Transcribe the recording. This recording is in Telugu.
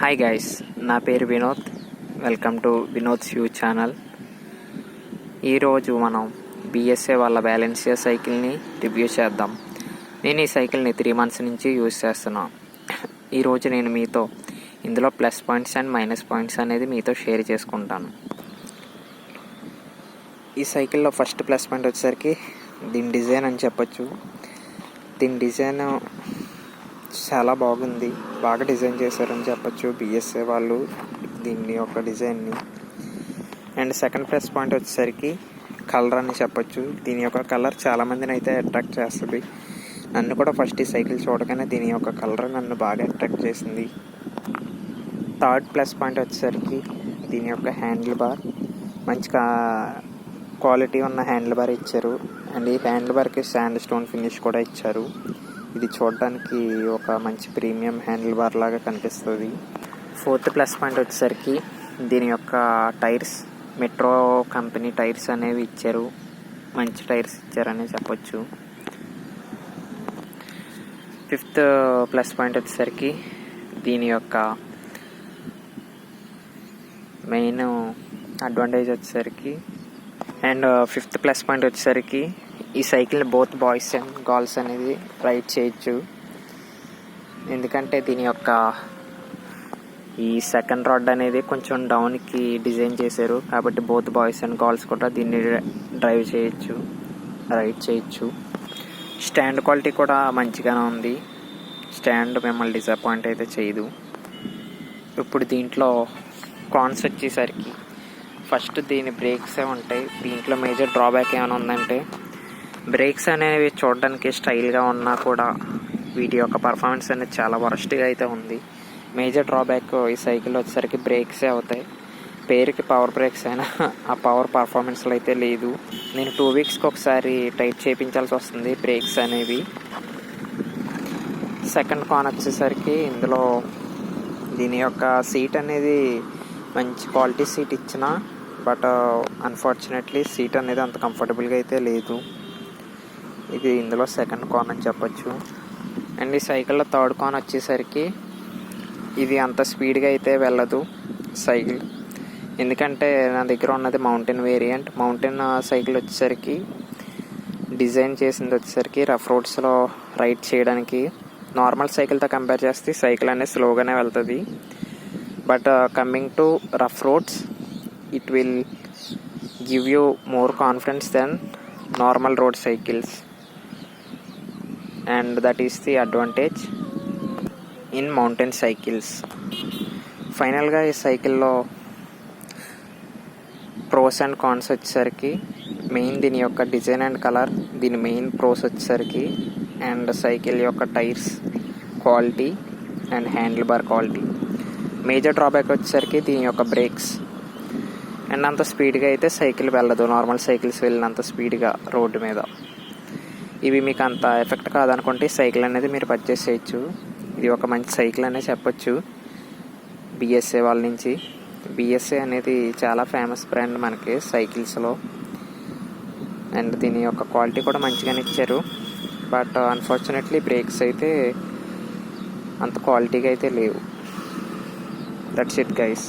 హాయ్ గైస్, నా పేరు Vinod. Welcome to Vinod's view channel. ఈరోజు మనం బిఎస్ఏ వాళ్ళ బ్యాలెన్సియా సైకిల్ని రివ్యూ చేద్దాం. నేను ఈ సైకిల్ని 3 months నుంచి యూజ్ చేస్తున్నాను. ఈరోజు నేను మీతో ఇందులో plus points and minus points అనేది మీతో షేర్ చేసుకుంటాను. ఈ సైకిల్లో ఫస్ట్ ప్లస్ పాయింట్ వచ్చేసరికి దీని డిజైన్ అని చెప్పొచ్చు. దీని డిజైన్ చాలా బాగుంది, బాగా డిజైన్ చేశారని చెప్పొచ్చు బిఎస్ఏ వాళ్ళు దీన్ని ఒక డిజైన్ని. అండ్ సెకండ్ ప్లస్ పాయింట్ వచ్చేసరికి కలర్ అని చెప్పొచ్చు. దీని యొక్క కలర్ చాలామందిని అయితే అట్రాక్ట్ చేస్తుంది. నన్ను కూడా ఫస్ట్ ఈ సైకిల్ చూడగానే దీని యొక్క కలర్ నన్ను బాగా అట్రాక్ట్ చేసింది. థర్డ్ ప్లస్ పాయింట్ వచ్చేసరికి దీని యొక్క హ్యాండిల్ బార్, మంచి క్వాలిటీ ఉన్న హ్యాండిల్ బార్ ఇచ్చారు. అండ్ ఈ హ్యాండిల్ బార్కి శాండ్ స్టోన్ ఫినిష్ కూడా ఇచ్చారు. ఇది చూడడానికి ఒక మంచి ప్రీమియం హ్యాండిల్ బార్ లాగా కనిపిస్తుంది. ఫోర్త్ ప్లస్ పాయింట్ వచ్చేసరికి దీని యొక్క టైర్స్, మెట్రో కంపెనీ టైర్స్ అనేవి ఇచ్చారు. మంచి టైర్స్ ఇచ్చారని చెప్పొచ్చు. ఫిఫ్త్ ప్లస్ పాయింట్ వచ్చేసరికి దీని యొక్క మెయిన్ అడ్వాంటేజ్ వచ్చేసరికి అండ్ ఫిఫ్త్ ప్లస్ పాయింట్ వచ్చేసరికి ఈ సైకిల్ని బోత్ బాయ్స్ అండ్ గర్ల్స్ అనేది రైడ్ చేయొచ్చు. ఎందుకంటే దీని యొక్క ఈ సెకండ్ రాడ్ అనేది కొంచెం డౌన్కి డిజైన్ చేశారు, కాబట్టి బోత్ బాయ్స్ అండ్ గర్ల్స్ కూడా దీన్ని రైడ్ చేయొచ్చు. స్టాండ్ క్వాలిటీ కూడా మంచిగానే ఉంది. స్టాండ్ మిమ్మల్ని డిసప్పాయింట్ అయితే చేయదు. ఇప్పుడు దీంట్లో కాన్స్ వచ్చేసరికి ఫస్ట్ దీని బ్రేక్సే ఉంటాయి. దీంట్లో మేజర్ డ్రాబ్యాక్ ఏమైనా ఉందంటే బ్రేక్స్ అనేవి చూడడానికి స్టైల్గా ఉన్నా కూడా వీటి యొక్క పర్ఫార్మెన్స్ అనేది చాలా వరస్ట్గా అయితే ఉంది. మేజర్ డ్రాబ్యాక్ ఈ సైకిల్ వచ్చేసరికి బ్రేక్సే అవుతాయి. పేరుకి పవర్ బ్రేక్స్ అయినా ఆ పవర్ పర్ఫార్మెన్స్లో అయితే లేదు. నేను 2 weeksకి ఒకసారి టైట్ చేయించాల్సి వస్తుంది బ్రేక్స్ అనేవి. సెకండ్ కాన్ వచ్చేసరికి ఇందులో దీని యొక్క సీట్ అనేది మంచి క్వాలిటీ సీట్ ఇచ్చిన, బట్ అన్ఫార్చునేట్లీ సీట్ అనేది అంత కంఫర్టబుల్గా అయితే లేదు. ఇది ఇందులో సెకండ్ కాన్ అని చెప్పొచ్చు. అండ్ ఈ సైకిల్లో థర్డ్ కాన్ వచ్చేసరికి ఇది అంత స్పీడ్గా అయితే వెళ్ళదు సైకిల్. ఎందుకంటే నా దగ్గర ఉన్నది మౌంటైన్ వేరియంట్. మౌంటైన్ సైకిల్ వచ్చేసరికి డిజైన్ చేసింది వచ్చేసరికి రఫ్ రోడ్స్లో రైడ్ చేయడానికి. నార్మల్ సైకిల్తో కంపేర్ చేస్తే సైకిల్ అనేది స్లోగానే వెళ్తుంది. But coming to rough roads it will give you more confidence than normal road cycles, and that is the advantage in mountain cycles. ఫైనల్గా ఈ సైకిల్లో ప్రోస్ అండ్ కాన్స్ వచ్చేసరికి మెయిన్ దీని యొక్క డిజైన్ అండ్ కలర్, దీని మెయిన్ ప్రోస్ వచ్చేసరికి అండ్ సైకిల్ యొక్క tyres quality and handle bar quality. Major drawback వచ్చేసరికి దీని యొక్క బ్రేక్స్. అండ్ అంత స్పీడ్గా అయితే సైకిల్ వెళ్ళదు, నార్మల్ సైకిల్స్ వెళ్ళినంత స్పీడ్గా రోడ్డు మీద. ఇవి మీకు అంత ఎఫెక్ట్ కాదనుకుంటే సైకిల్ అనేది మీరు పర్చేస్ చేయొచ్చు. ఇది ఒక మంచి సైకిల్ అనే చెప్పొచ్చు బిఎస్ఏ వాళ్ళ నుంచి. బిఎస్ఏ అనేది చాలా ఫేమస్ బ్రాండ్ మనకి సైకిల్స్లో. అండ్ దీని యొక్క క్వాలిటీ కూడా మంచిగానే ఇచ్చారు. బట్ అన్ఫార్చునేట్లీ బ్రేక్స్ అయితే అంత క్వాలిటీగా అయితే లేవు. That's it guys.